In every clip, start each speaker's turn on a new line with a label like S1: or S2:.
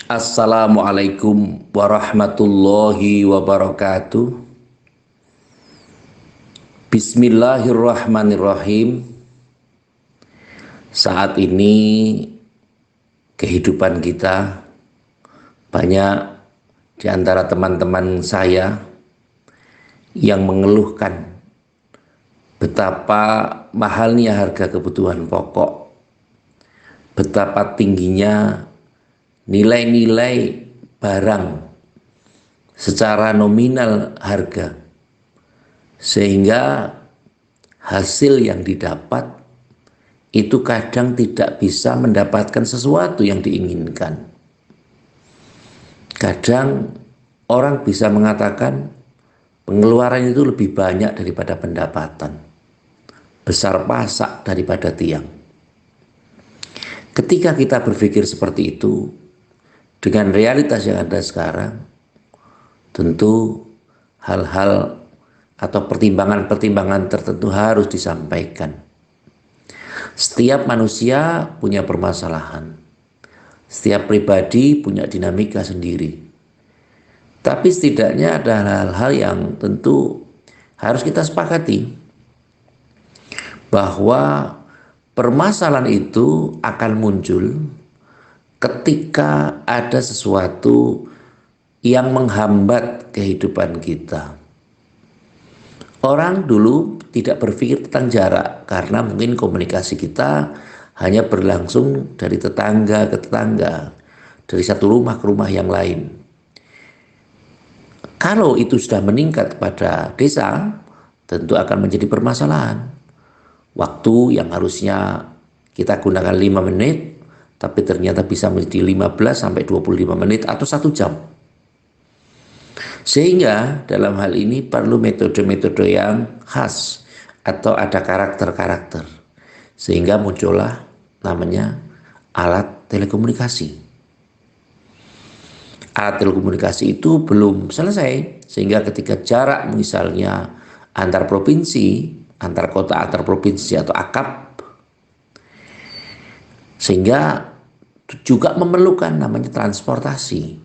S1: Assalamualaikum warahmatullahi wabarakatuh. Bismillahirrahmanirrahim. Saat ini kehidupan kita, banyak di antara teman-teman saya yang mengeluhkan betapa mahalnya harga kebutuhan pokok, betapa tingginya nilai-nilai barang secara nominal harga, sehingga hasil yang didapat itu kadang tidak bisa mendapatkan sesuatu yang diinginkan. Kadang orang bisa mengatakan pengeluaran itu lebih banyak daripada pendapatan, besar pasak daripada tiang. Ketika kita berpikir seperti itu, dengan realitas yang ada sekarang, tentu hal-hal atau pertimbangan-pertimbangan tertentu harus disampaikan. Setiap manusia punya permasalahan, setiap pribadi punya dinamika sendiri. Tapi setidaknya ada hal-hal yang tentu harus kita sepakati, bahwa permasalahan itu akan muncul ketika ada sesuatu yang menghambat kehidupan kita. Orang dulu tidak berpikir tentang jarak karena mungkin komunikasi kita hanya berlangsung dari tetangga ke tetangga, dari satu rumah ke rumah yang lain. Kalau itu sudah meningkat pada desa, tentu akan menjadi permasalahan. Waktu yang harusnya kita gunakan 5 menit, tapi ternyata bisa menjadi 15 sampai 25 menit atau 1 jam. Sehingga dalam hal ini perlu metode-metode yang khas atau ada karakter-karakter. Sehingga muncullah namanya alat telekomunikasi. Alat telekomunikasi itu belum selesai, sehingga ketika jarak misalnya antar provinsi, antar kota, antar provinsi atau akap, sehingga juga memerlukan namanya transportasi.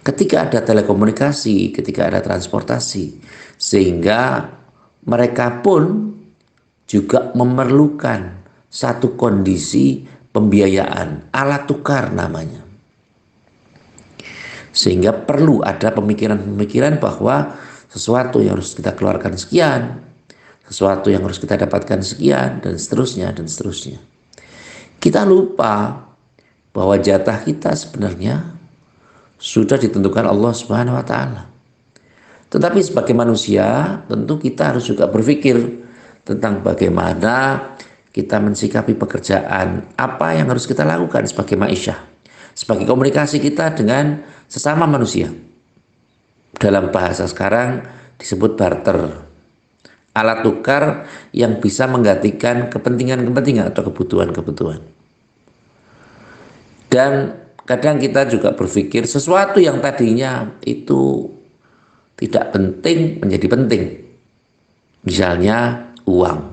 S1: Ketika ada telekomunikasi, ketika ada transportasi, sehingga mereka pun juga memerlukan satu kondisi pembiayaan, alat tukar namanya. Sehingga perlu ada pemikiran-pemikiran bahwa sesuatu yang harus kita keluarkan sekian, sesuatu yang harus kita dapatkan sekian, dan seterusnya, dan seterusnya. Kita lupa bahwa jatah kita sebenarnya sudah ditentukan Allah Subhanahu wa Ta'ala. Tetapi sebagai manusia, tentu kita harus juga berpikir tentang bagaimana kita mensikapi pekerjaan, apa yang harus kita lakukan sebagai ma'isyah, sebagai komunikasi kita dengan sesama manusia. Dalam bahasa sekarang disebut barter, alat tukar yang bisa menggantikan kepentingan-kepentingan atau kebutuhan-kebutuhan. Dan kadang kita juga berpikir sesuatu yang tadinya itu tidak penting menjadi penting. Misalnya uang.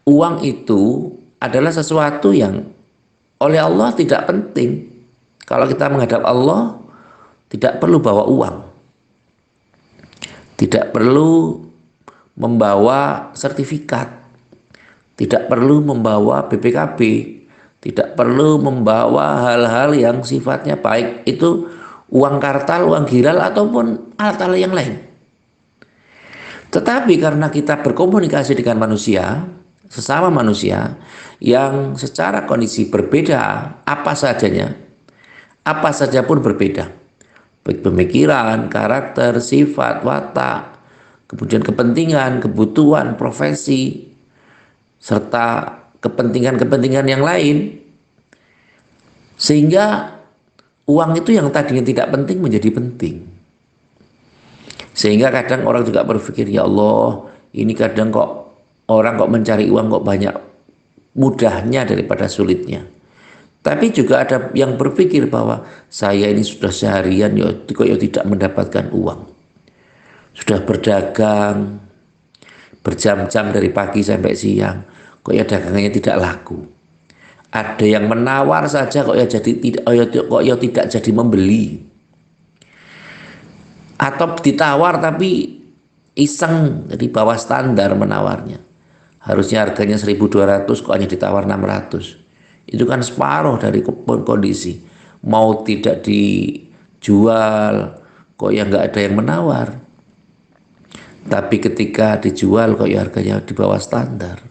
S1: Uang itu adalah sesuatu yang oleh Allah tidak penting. Kalau kita menghadap Allah, tidak perlu bawa uang. Tidak perlu membawa sertifikat, tidak perlu membawa BPKB, tidak perlu membawa hal-hal yang sifatnya baik itu uang kartal, uang giral ataupun alat-alat yang lain. Tetapi karena kita berkomunikasi dengan manusia, sesama manusia yang secara kondisi berbeda, apa saja pun berbeda, baik pemikiran, karakter, sifat, watak, kemudian kepentingan, kebutuhan, profesi, serta kepentingan-kepentingan yang lain, sehingga uang itu yang tadinya tidak penting menjadi penting. Sehingga kadang orang juga berpikir, ya Allah, ini kadang kok orang kok mencari uang kok banyak mudahnya daripada sulitnya. Tapi juga ada yang berpikir bahwa saya ini sudah seharian kok tidak mendapatkan uang. Sudah berdagang berjam-jam dari pagi sampai siang, kok ya dagangannya tidak laku. Ada yang menawar saja kok ya jadi tidak, kok ya tidak jadi membeli. Atau ditawar tapi iseng, jadi bawah standar menawarnya. Harusnya harganya 1.200 kok hanya ditawar 600. Itu kan separuh dari kondisi. Mau tidak dijual kok ya nggak ada yang menawar. Tapi ketika dijual kok ya harganya di bawah standar.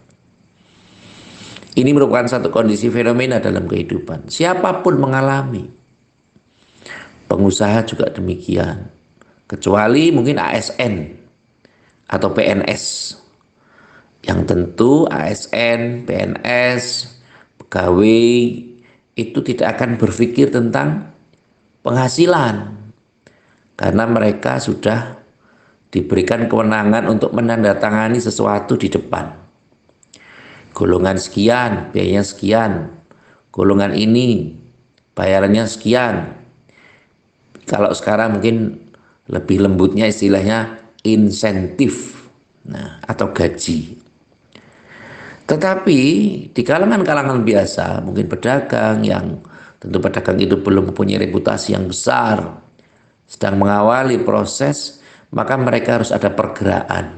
S1: Ini merupakan satu kondisi fenomena dalam kehidupan. Siapapun mengalami. Pengusaha juga demikian. Kecuali mungkin ASN atau PNS. Yang tentu ASN, PNS, pegawai itu tidak akan berpikir tentang penghasilan. Karena mereka sudah diberikan kewenangan untuk menandatangani sesuatu di depan. Golongan sekian, biayanya sekian. Golongan ini, bayarannya sekian. Kalau sekarang mungkin lebih lembutnya istilahnya insentif, nah, atau gaji. Tetapi di kalangan-kalangan biasa, mungkin pedagang yang tentu pedagang itu belum mempunyai reputasi yang besar, sedang mengawali proses, maka mereka harus ada pergerakan,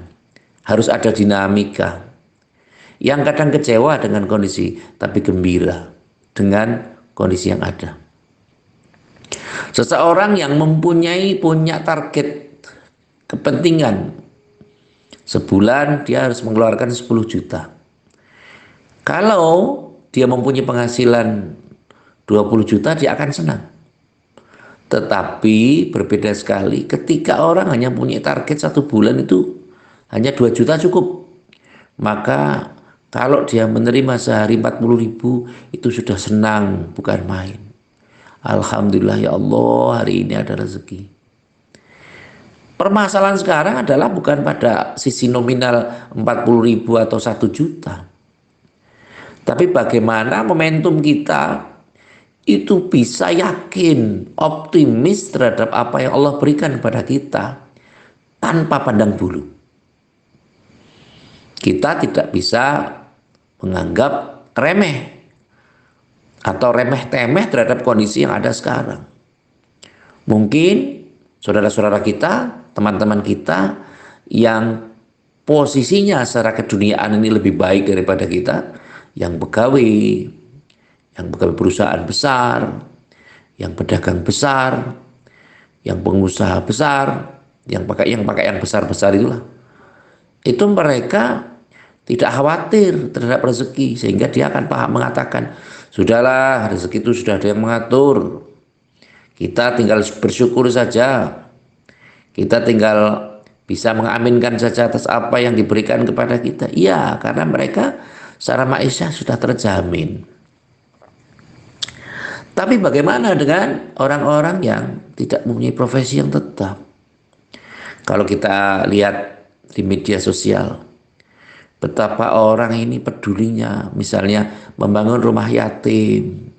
S1: harus ada dinamika. Yang kadang kecewa dengan kondisi, tapi gembira dengan kondisi yang ada. Seseorang yang punya target kepentingan, sebulan dia harus mengeluarkan 10 juta. Kalau dia mempunyai penghasilan 20 juta, dia akan senang. Tetapi berbeda sekali ketika orang hanya punya target 1 bulan itu hanya 2 juta cukup. Maka kalau dia menerima sehari 40.000 itu sudah senang, bukan main. Alhamdulillah ya Allah, hari ini ada rezeki. Permasalahan sekarang adalah bukan pada sisi nominal 40.000 atau 1 juta. Tapi bagaimana momentum kita itu bisa yakin, optimis terhadap apa yang Allah berikan kepada kita tanpa pandang bulu. Kita tidak bisa menganggap remeh atau remeh-temeh terhadap kondisi yang ada sekarang. Mungkin saudara-saudara kita, teman-teman kita yang posisinya secara keduniaan ini lebih baik daripada kita, yang pegawai perusahaan besar, yang pedagang besar, yang pengusaha besar, yang pakai yang besar-besar itulah. Itu mereka tidak khawatir terhadap rezeki, sehingga dia akan mengatakan, sudahlah, rezeki itu sudah ada yang mengatur. Kita tinggal bersyukur saja. Kita tinggal bisa mengaminkan saja atas apa yang diberikan kepada kita. Iya, karena mereka secara ma'isyah sudah terjamin. Tapi bagaimana dengan orang-orang yang tidak mempunyai profesi yang tetap? Kalau kita lihat di media sosial, betapa orang ini pedulinya, misalnya membangun rumah yatim,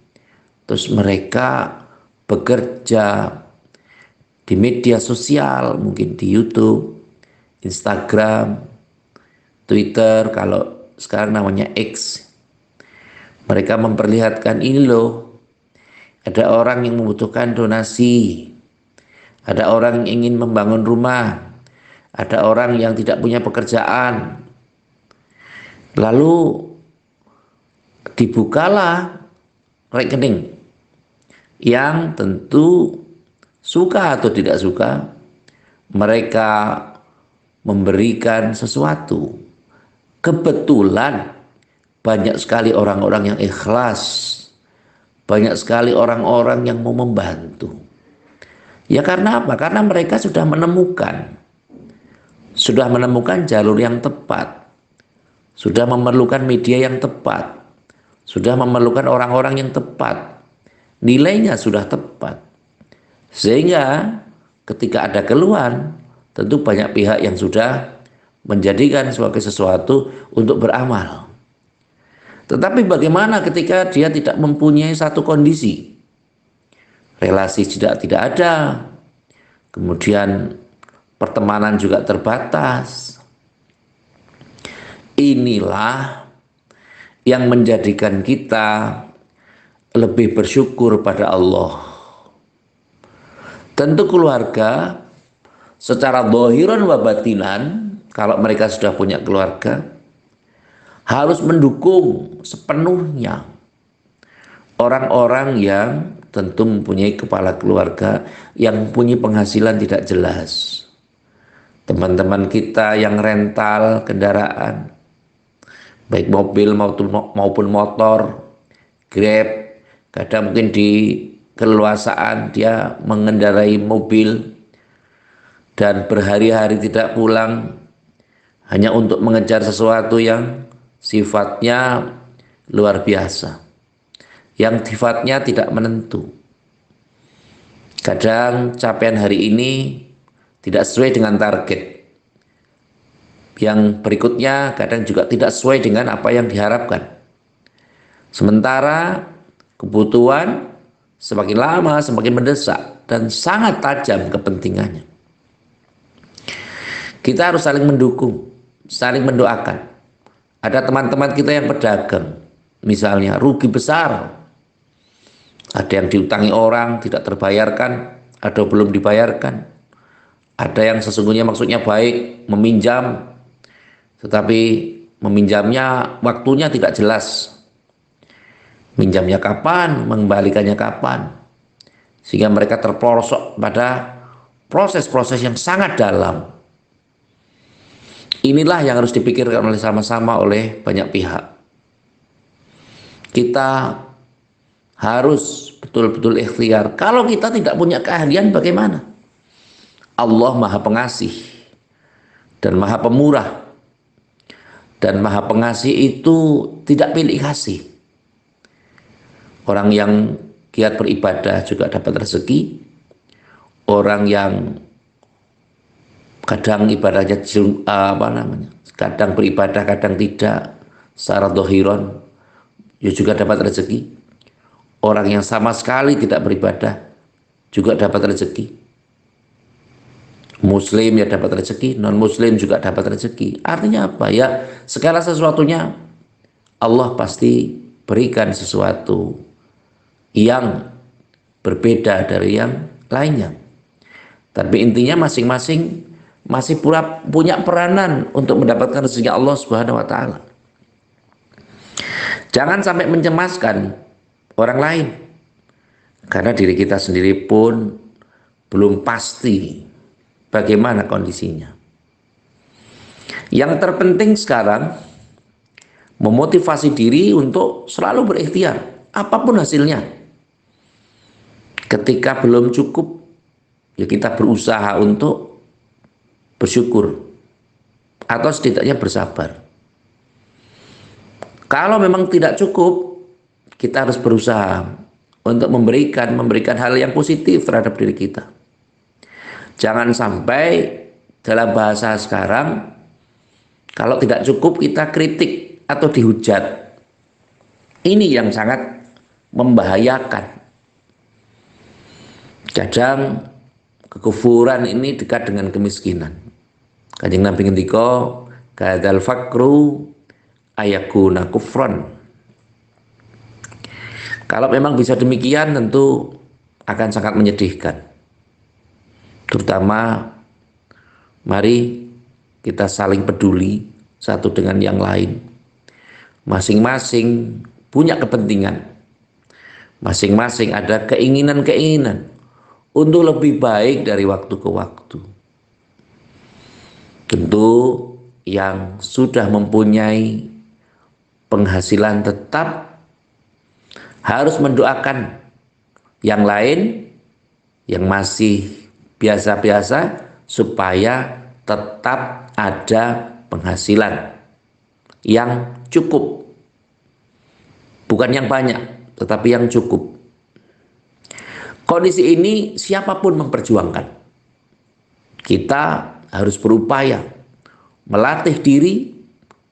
S1: terus mereka bekerja di media sosial, mungkin di YouTube, Instagram, Twitter, kalau sekarang namanya X. Mereka memperlihatkan, ini loh, ada orang yang membutuhkan donasi, ada orang yang ingin membangun rumah, ada orang yang tidak punya pekerjaan. Lalu dibukalah rekening yang tentu suka atau tidak suka mereka memberikan sesuatu. Kebetulan banyak sekali orang-orang yang ikhlas, banyak sekali orang-orang yang mau membantu. Ya karena apa? Karena mereka sudah menemukan jalur yang tepat, sudah memerlukan media yang tepat, sudah memerlukan orang-orang yang tepat, nilainya sudah tepat. Sehingga ketika ada keluhan, tentu banyak pihak yang sudah menjadikan sebagai sesuatu untuk beramal. Tetapi bagaimana ketika dia tidak mempunyai satu kondisi? Relasi tidak ada, kemudian pertemanan juga terbatas. Inilah yang menjadikan kita lebih bersyukur pada Allah. Tentu keluarga secara zahiran wa batinan, kalau mereka sudah punya keluarga, harus mendukung sepenuhnya orang-orang yang tentu mempunyai kepala keluarga yang punya penghasilan tidak jelas. Teman-teman kita yang rental kendaraan, baik mobil maupun motor, Grab, kadang mungkin di keleluasaan dia mengendarai mobil dan berhari-hari tidak pulang hanya untuk mengejar sesuatu yang sifatnya luar biasa, yang sifatnya tidak menentu. Kadang capaian hari ini tidak sesuai dengan target. Yang berikutnya kadang juga tidak sesuai dengan apa yang diharapkan. Sementara kebutuhan semakin lama semakin mendesak dan sangat tajam kepentingannya. Kita harus saling mendukung, saling mendoakan. Ada teman-teman kita yang pedagang, misalnya rugi besar. Ada yang diutangi orang, tidak terbayarkan, ada belum dibayarkan. Ada yang sesungguhnya maksudnya baik, meminjam, tetapi meminjamnya waktunya tidak jelas. Minjamnya kapan, mengembalikannya kapan. Sehingga mereka terperosok pada proses-proses yang sangat dalam. Inilah yang harus dipikirkan oleh sama-sama oleh banyak pihak. Kita harus betul-betul ikhtiar. Kalau kita tidak punya keahlian bagaimana? Allah Maha Pengasih dan Maha Pemurah. Dan Maha Pengasih itu tidak pilih kasih. Orang yang giat beribadah juga dapat rezeki. Orang yang kadang ibadahnya kadang beribadah, kadang tidak, secara dohiron, ya juga dapat rezeki. Orang yang sama sekali tidak beribadah juga dapat rezeki. Muslim ya dapat rezeki, non muslim juga dapat rezeki. Artinya apa ya? Segala sesuatunya Allah pasti berikan sesuatu yang berbeda dari yang lainnya. Tapi intinya masing-masing masih punya peranan untuk mendapatkan rezeki Allah Subhanahu wa taala. Jangan sampai mencemaskan orang lain, karena diri kita sendiri pun belum pasti bagaimana kondisinya. Yang terpenting sekarang memotivasi diri untuk selalu berikhtiar apapun hasilnya. Ketika belum cukup, ya kita berusaha untuk bersyukur atau setidaknya bersabar. Kalau memang tidak cukup, kita harus berusaha untuk memberikan hal yang positif terhadap diri kita. Jangan sampai dalam bahasa sekarang, kalau tidak cukup kita kritik atau dihujat. Ini yang sangat membahayakan. Kadang kekufuran ini dekat dengan kemiskinan. Kanjeng Nabi ngendika, kadzal fakru ayakuna kufron. Kalau memang bisa demikian tentu akan sangat menyedihkan. Terutama mari kita saling peduli satu dengan yang lain. Masing-masing punya kepentingan. Masing-masing ada keinginan-keinginan untuk lebih baik dari waktu ke waktu. Tentu yang sudah mempunyai penghasilan tetap harus mendoakan yang lain yang masih biasa-biasa supaya tetap ada penghasilan yang cukup. Bukan yang banyak, tetapi yang cukup. Kondisi ini siapapun memperjuangkan. Kita harus berupaya melatih diri,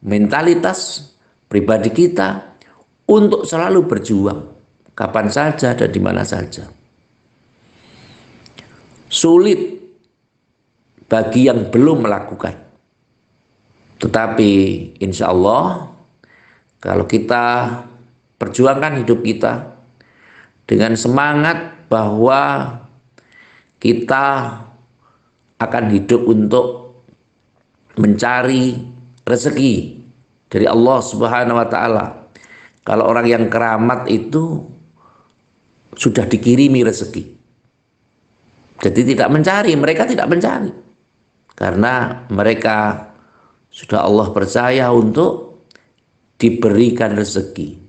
S1: mentalitas pribadi kita untuk selalu berjuang kapan saja dan di mana saja. Sulit bagi yang belum melakukan. Tetapi insya Allah kalau kita perjuangkan hidup kita, dengan semangat bahwa kita akan hidup untuk mencari rezeki dari Allah Subhanahu wa taala. Kalau orang yang keramat itu sudah dikirimi rezeki. Jadi tidak mencari, mereka tidak mencari. Karena mereka sudah Allah percaya untuk diberikan rezeki.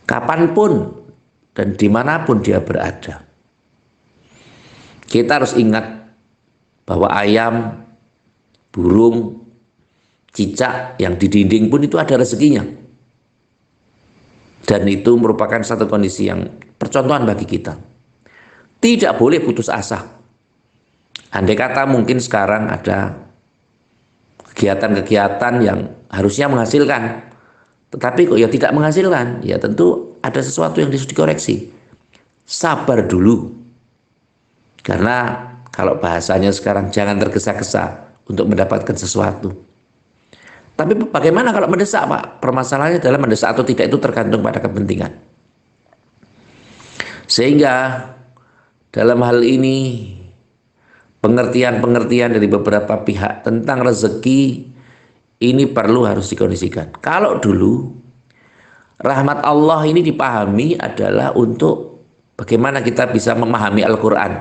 S1: Kapanpun dan dimanapun dia berada. Kita harus ingat bahwa ayam, burung, cicak yang di dinding pun itu ada rezekinya. Dan itu merupakan satu kondisi yang percontohan bagi kita. Tidak boleh putus asa. Andai kata mungkin sekarang ada kegiatan-kegiatan yang harusnya menghasilkan, tetapi kok ya tidak menghasilkan, ya tentu ada sesuatu yang harus dikoreksi. Sabar dulu. Karena kalau bahasanya sekarang jangan tergesa-gesa untuk mendapatkan sesuatu. Tapi bagaimana kalau mendesak, Pak? Permasalahannya adalah mendesak atau tidak itu tergantung pada kepentingan. Sehingga dalam hal ini pengertian-pengertian dari beberapa pihak tentang rezeki ini harus dikondisikan. Kalau dulu rahmat Allah ini dipahami adalah untuk bagaimana kita bisa memahami Al-Quran,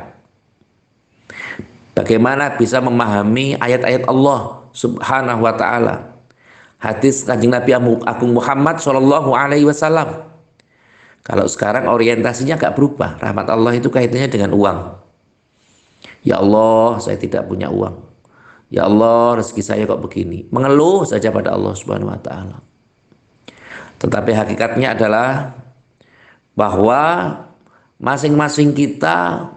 S1: bagaimana bisa memahami ayat-ayat Allah Subhanahu wa ta'ala, hadis Kanjeng Nabi Agung Muhammad Shallallahu Alaihi Wasallam. Kalau sekarang orientasinya agak berubah. Rahmat Allah itu kaitannya dengan uang. Ya Allah, saya tidak punya uang. Ya Allah, rezeki saya kok begini. Mengeluh saja pada Allah Subhanahu wa taala. Tetapi hakikatnya adalah bahwa masing-masing kita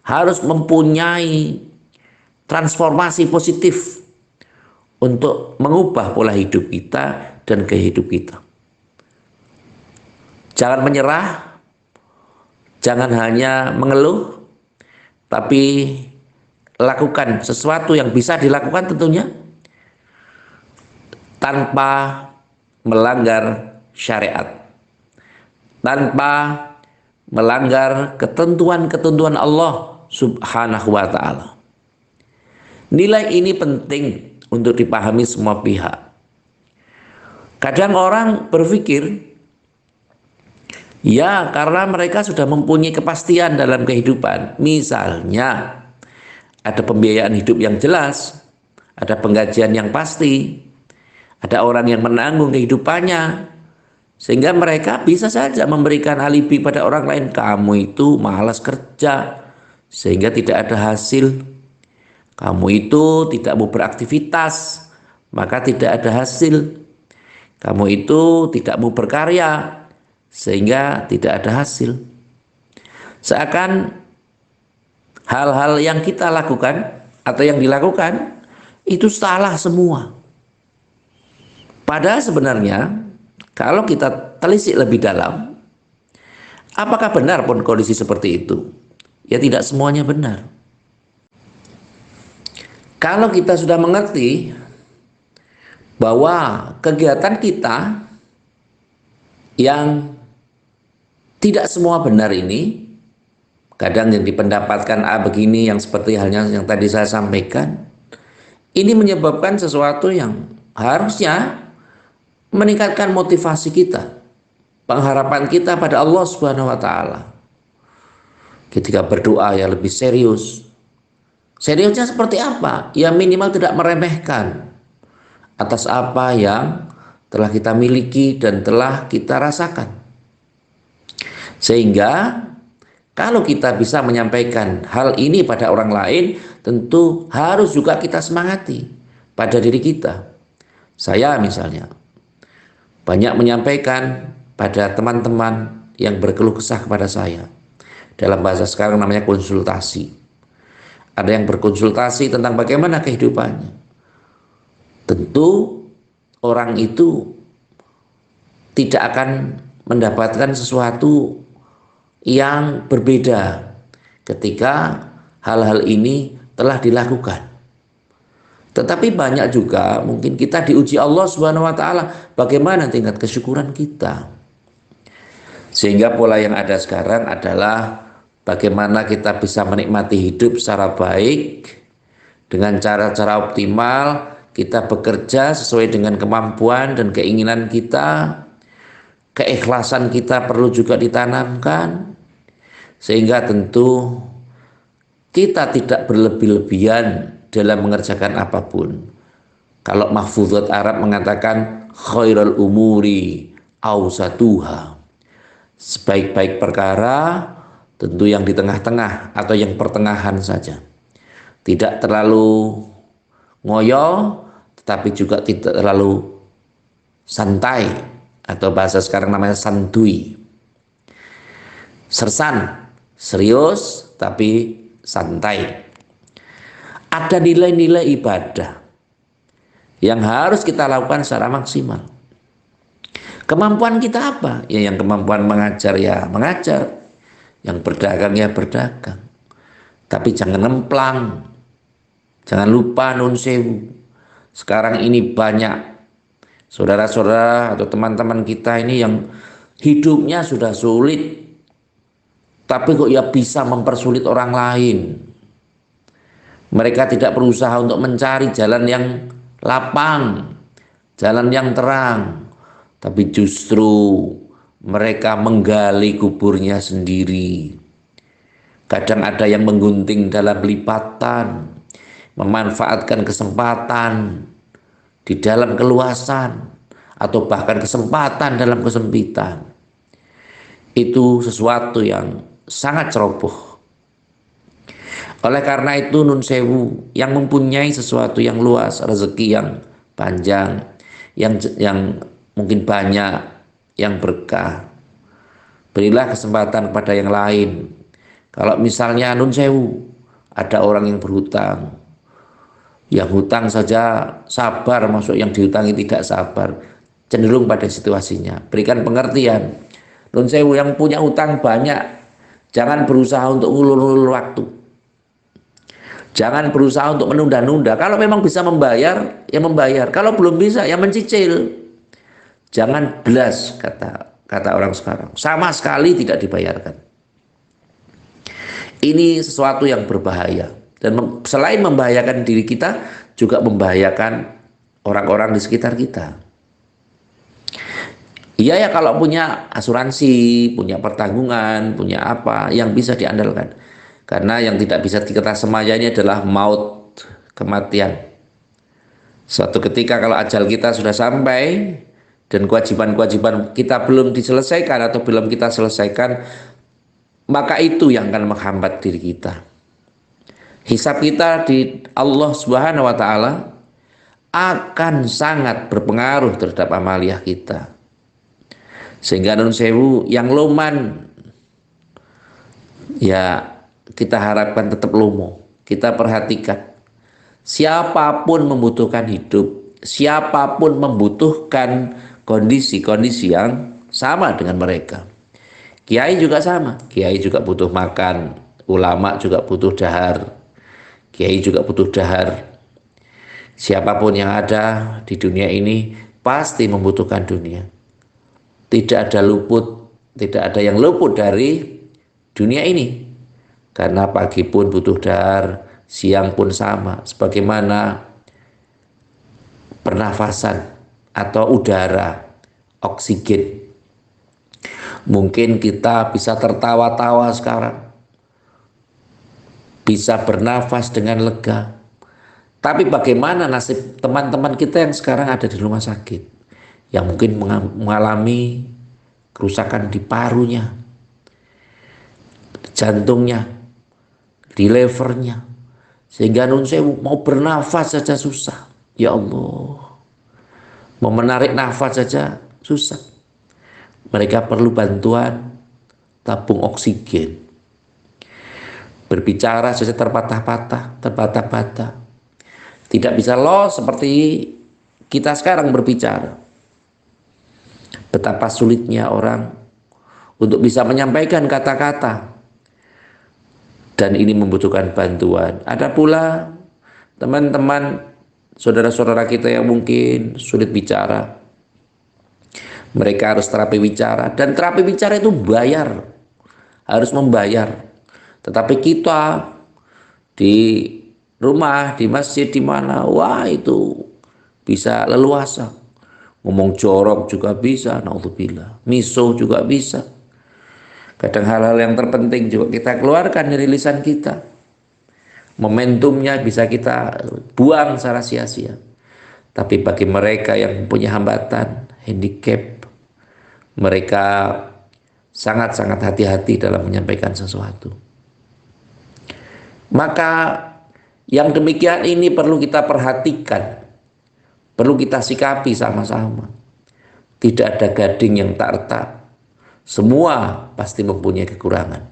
S1: harus mempunyai transformasi positif untuk mengubah pola hidup kita dan gaya hidup kita. Jangan menyerah, jangan hanya mengeluh, tapi lakukan sesuatu yang bisa dilakukan tentunya tanpa melanggar syariat, tanpa melanggar ketentuan-ketentuan Allah Subhanahu wa ta'ala. Nilai ini penting untuk dipahami semua pihak. Kadang orang berpikir, ya karena mereka sudah mempunyai kepastian dalam kehidupan. Misalnya ada pembiayaan hidup yang jelas, ada penggajian yang pasti, ada orang yang menanggung kehidupannya, sehingga mereka bisa saja memberikan alibi pada orang lain, kamu itu malas kerja sehingga tidak ada hasil, kamu itu tidak mau beraktivitas maka tidak ada hasil, kamu itu tidak mau berkarya sehingga tidak ada hasil. Seakan hal-hal yang kita lakukan atau yang dilakukan itu salah semua. Padahal sebenarnya kalau kita telisik lebih dalam, apakah benar pun kondisi seperti itu? Ya tidak semuanya benar. Kalau kita sudah mengerti bahwa kegiatan kita yang tidak semua benar ini, kadang yang dipendapatkan A begini, yang seperti halnya yang tadi saya sampaikan, ini menyebabkan sesuatu yang harusnya meningkatkan motivasi kita, pengharapan kita pada Allah Subhanahu wa taala. Ketika berdoa ya lebih serius. Seriusnya seperti apa? Ya minimal tidak meremehkan atas apa yang telah kita miliki dan telah kita rasakan. Sehingga kalau kita bisa menyampaikan hal ini pada orang lain, tentu harus juga kita semangati pada diri kita. Saya misalnya banyak menyampaikan pada teman-teman yang berkeluh kesah kepada saya. Dalam bahasa sekarang namanya konsultasi. Ada yang berkonsultasi tentang bagaimana kehidupannya. Tentu orang itu tidak akan mendapatkan sesuatu yang berbeda ketika hal-hal ini telah dilakukan. Tetapi banyak juga mungkin kita diuji Allah Subhanahu wa taala, bagaimana tingkat kesyukuran kita. Sehingga pola yang ada sekarang adalah bagaimana kita bisa menikmati hidup secara baik dengan cara-cara optimal. Kita bekerja sesuai dengan kemampuan dan keinginan kita. Keikhlasan kita perlu juga ditanamkan, sehingga tentu kita tidak berlebih-lebihan dalam mengerjakan apapun. Kalau mahfuzat Arab mengatakan khairul umuri awsatuha, sebaik-baik perkara tentu yang di tengah-tengah atau yang pertengahan saja. Tidak terlalu ngoyo, tetapi juga tidak terlalu santai, atau bahasa sekarang namanya santuy. Sersan, serius tapi santai. Ada nilai-nilai ibadah yang harus kita lakukan secara maksimal. Kemampuan kita apa? Ya yang kemampuan mengajar ya mengajar, yang berdagang ya berdagang. Tapi jangan ngemplang. Jangan lupa nun sewu. Sekarang ini banyak saudara-saudara atau teman-teman kita ini yang hidupnya sudah sulit, tapi kok ya bisa mempersulit orang lain. Mereka tidak berusaha untuk mencari jalan yang lapang, jalan yang terang, tapi justru mereka menggali kuburnya sendiri. Kadang ada yang menggunting dalam lipatan, memanfaatkan kesempatan di dalam keluasan, atau bahkan kesempatan dalam kesempitan. Itu sesuatu yang sangat ceroboh. Oleh karena itu nun sewu, yang mempunyai sesuatu yang luas, rezeki yang panjang, yang mungkin banyak, yang berkah, berilah kesempatan kepada yang lain. Kalau misalnya nun sewu, ada orang yang berhutang, yang hutang saja sabar, masuk yang dihutangi tidak sabar, cenderung pada situasinya. Berikan pengertian. Nun sewu, yang punya hutang banyak, jangan berusaha untuk ngulur-ngulur waktu. Jangan berusaha untuk menunda-nunda. Kalau memang bisa membayar, ya membayar. Kalau belum bisa, ya mencicil. Jangan belas, kata orang sekarang. Sama sekali tidak dibayarkan. Ini sesuatu yang berbahaya. Dan selain membahayakan diri kita, juga membahayakan orang-orang di sekitar kita. Iya ya, kalau punya asuransi, punya pertanggungan, punya apa yang bisa diandalkan. Karena yang tidak bisa kita semaya ini adalah maut, kematian. Suatu ketika kalau ajal kita sudah sampai dan kewajiban-kewajiban kita belum diselesaikan atau belum kita selesaikan, maka itu yang akan menghambat diri kita. Hisab kita di Allah Subhanahu wa Ta'ala akan sangat berpengaruh terhadap amaliyah kita. Sehingga nun sewu, yang loman ya kita harapkan tetap lomo. Kita perhatikan, siapapun membutuhkan hidup, siapapun membutuhkan kondisi-kondisi yang sama dengan mereka. Kiai juga sama, kiai juga butuh makan, ulama juga butuh dahar, kiai juga butuh dahar. Siapapun yang ada di dunia ini pasti membutuhkan dunia. Tidak ada yang luput dari dunia ini. Karena pagi pun butuh dahar, siang pun sama. Sebagaimana pernafasan atau udara, oksigen. Mungkin kita bisa tertawa-tawa sekarang, bisa bernafas dengan lega. Tapi bagaimana nasib teman-teman kita yang sekarang ada di rumah sakit, yang mungkin mengalami kerusakan di parunya, jantungnya, di levernya, sehingga nun sewu mau bernafas saja susah. Ya Allah, mau menarik nafas saja susah. Mereka perlu bantuan tabung oksigen. Berbicara saja terpatah-patah, terbata-bata. Tidak bisa loh seperti kita sekarang berbicara. Betapa sulitnya orang untuk bisa menyampaikan kata-kata. Dan ini membutuhkan bantuan. Ada pula teman-teman, saudara-saudara kita yang mungkin sulit bicara. Mereka harus terapi bicara, dan terapi bicara itu bayar, harus membayar. Tetapi kita di rumah, di masjid, di mana, wah itu bisa leluasa. Ngomong jorok juga bisa, naudzubillah. Miso juga bisa. Kadang hal-hal yang terpenting juga kita keluarkan dari lisan kita. Momentumnya bisa kita buang secara sia-sia. Tapi bagi mereka yang punya hambatan, handicap, mereka sangat-sangat hati-hati dalam menyampaikan sesuatu. Maka yang demikian ini perlu kita perhatikan, perlu kita sikapi sama-sama. Tidak ada gading yang tak retak. Semua pasti mempunyai kekurangan.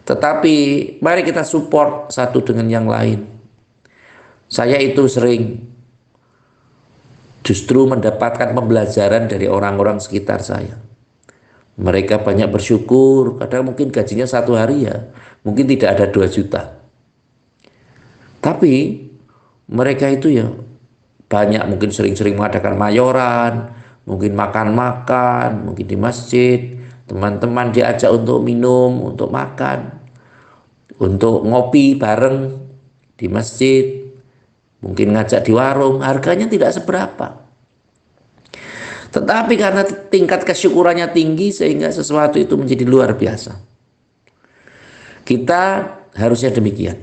S1: Tetapi mari kita support satu dengan yang lain. Saya itu sering justru mendapatkan pembelajaran dari orang-orang sekitar saya. Mereka banyak bersyukur, kadang mungkin gajinya satu hari ya, mungkin tidak ada 2 juta. Tapi mereka itu ya banyak, mungkin sering-sering mengadakan mayoran, mungkin makan-makan, mungkin di masjid, teman-teman diajak untuk minum, untuk makan, untuk ngopi bareng di masjid, mungkin ngajak di warung, harganya tidak seberapa. Tetapi karena tingkat kesyukurannya tinggi sehingga sesuatu itu menjadi luar biasa. Kita harusnya demikian.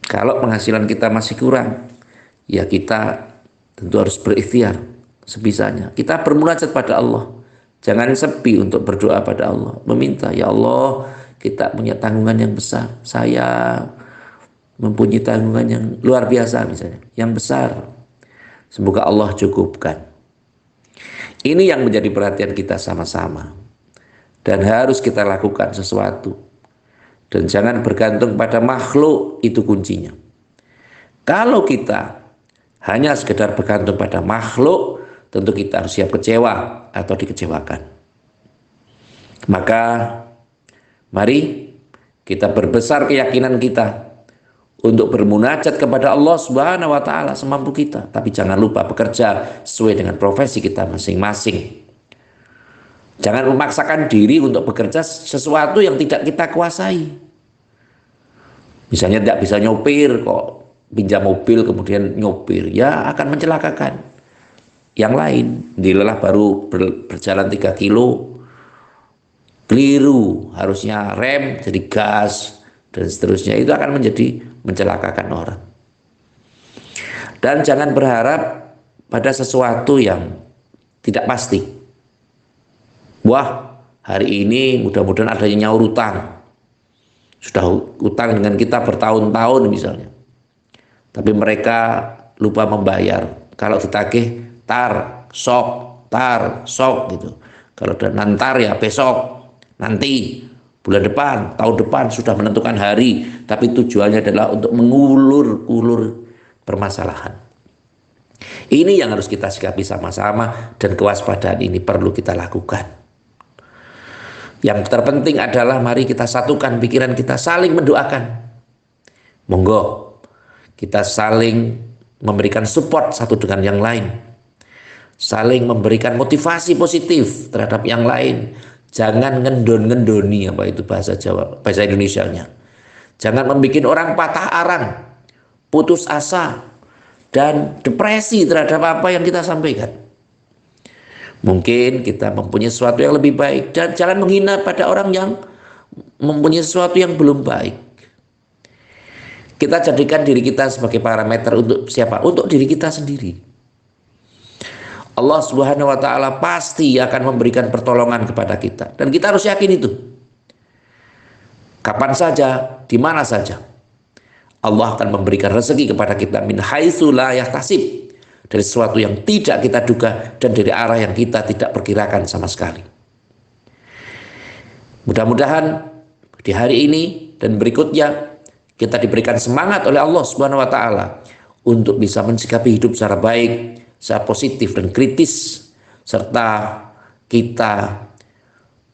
S1: Kalau penghasilan kita masih kurang, ya kita tentu harus berikhtiar sebisanya. Kita bermunajat pada Allah. Jangan sepi untuk berdoa pada Allah. Meminta, ya Allah, kita punya tanggungan yang besar. Saya mempunyai tanggungan yang luar biasa misalnya, yang besar. Semoga Allah cukupkan. Ini yang menjadi perhatian kita sama-sama. Dan harus kita lakukan sesuatu. Dan jangan bergantung pada makhluk, itu kuncinya. Kalau kita hanya sekedar bergantung pada makhluk, tentu kita harus siap kecewa atau dikecewakan. Maka mari kita berbesar keyakinan kita untuk bermunajat kepada Allah Subhanahu wa taala semampu kita, tapi jangan lupa bekerja sesuai dengan profesi kita masing-masing. Jangan memaksakan diri untuk bekerja sesuatu yang tidak kita kuasai. Misalnya tidak bisa nyopir, kok pinjam mobil kemudian nyopir, ya akan mencelakakan yang lain. Dilelah baru berjalan 3 kilo, keliru, harusnya rem jadi gas, dan seterusnya. Itu akan menjadi mencelakakan orang. Dan jangan berharap pada sesuatu yang tidak pasti. Wah, hari ini mudah-mudahan adanya nyaur utang. Sudah utang dengan kita bertahun-tahun misalnya. Tapi mereka lupa membayar. Kalau ditagih tar, sok gitu. Kalau udah nantar ya besok, nanti, bulan depan, tahun depan sudah menentukan hari. Tapi tujuannya adalah untuk mengulur-ulur permasalahan. Ini yang harus kita sikapi sama-sama, dan kewaspadaan ini perlu kita lakukan. Yang terpenting adalah mari kita satukan pikiran kita, saling mendoakan. Monggo kita saling memberikan support satu dengan yang lain, saling memberikan motivasi positif terhadap yang lain. Jangan ngendon-ngendoni, apa itu bahasa Jawa, bahasa Indonesianya. Jangan membuat orang patah arang, putus asa, dan depresi terhadap apa yang kita sampaikan. Mungkin kita mempunyai sesuatu yang lebih baik, dan jangan menghina pada orang yang mempunyai sesuatu yang belum baik. Kita jadikan diri kita sebagai parameter untuk siapa? Untuk diri kita sendiri. Allah Subhanahu wa taala pasti akan memberikan pertolongan kepada kita, dan kita harus yakin itu. Kapan saja, di mana saja, Allah akan memberikan rezeki kepada kita min haitsu la yahtasib, dari sesuatu yang tidak kita duga dan dari arah yang kita tidak perkirakan sama sekali. Mudah-mudahan di hari ini dan berikutnya kita diberikan semangat oleh Allah Subhanahu wa taala untuk bisa mensikapi hidup secara baik, secara positif dan kritis, serta kita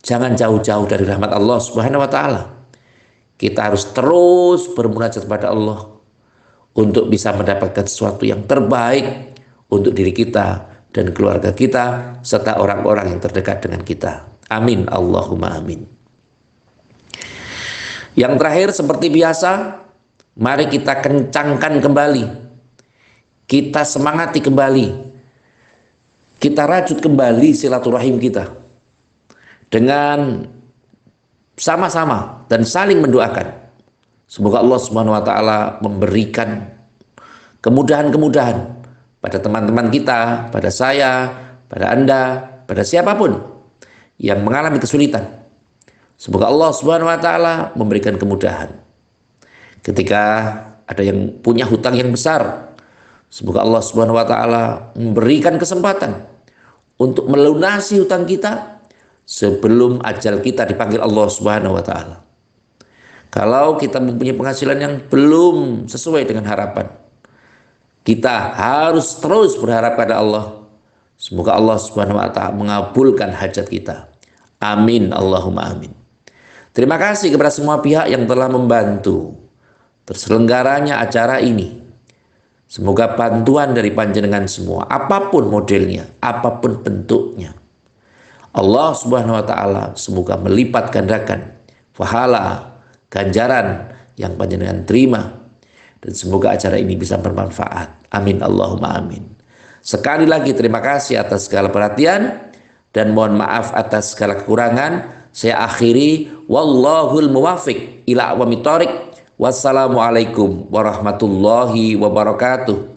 S1: jangan jauh-jauh dari rahmat Allah Subhanahu wa taala. Kita harus terus bermunajat kepada Allah untuk bisa mendapatkan sesuatu yang terbaik untuk diri kita dan keluarga kita, serta orang-orang yang terdekat dengan kita. Amin, Allahumma amin. Yang terakhir, seperti biasa, mari kita kencangkan kembali, kita semangati kembali, kita rajut kembali silaturahim kita dengan sama-sama dan saling mendoakan. Semoga Allah Subhanahu wa taala memberikan kemudahan-kemudahan pada teman-teman kita, pada saya, pada Anda, pada siapapun yang mengalami kesulitan. Semoga Allah Subhanahu wa taala memberikan kemudahan. Ketika ada yang punya hutang yang besar, semoga Allah Subhanahu wa taala memberikan kesempatan untuk melunasi hutang kita sebelum ajal kita dipanggil Allah Subhanahu wa taala. Kalau kita mempunyai penghasilan yang belum sesuai dengan harapan, kita harus terus berharap pada Allah. Semoga Allah Subhanahu wa taala mengabulkan hajat kita. Amin, Allahumma amin. Terima kasih kepada semua pihak yang telah membantu terselenggaranya acara ini. Semoga bantuan dari panjenengan semua, apapun modelnya, apapun bentuknya, Allah Subhanahu wa taala semoga melipat gandakan pahala, ganjaran yang panjenengan terima, dan semoga acara ini bisa bermanfaat. Amin, Allahumma amin. Sekali lagi terima kasih atas segala perhatian dan mohon maaf atas segala kekurangan. Saya akhiri, wallahul muwafiq ila aqwamit thoriq. Wassalamualaikum warahmatullahi wabarakatuh.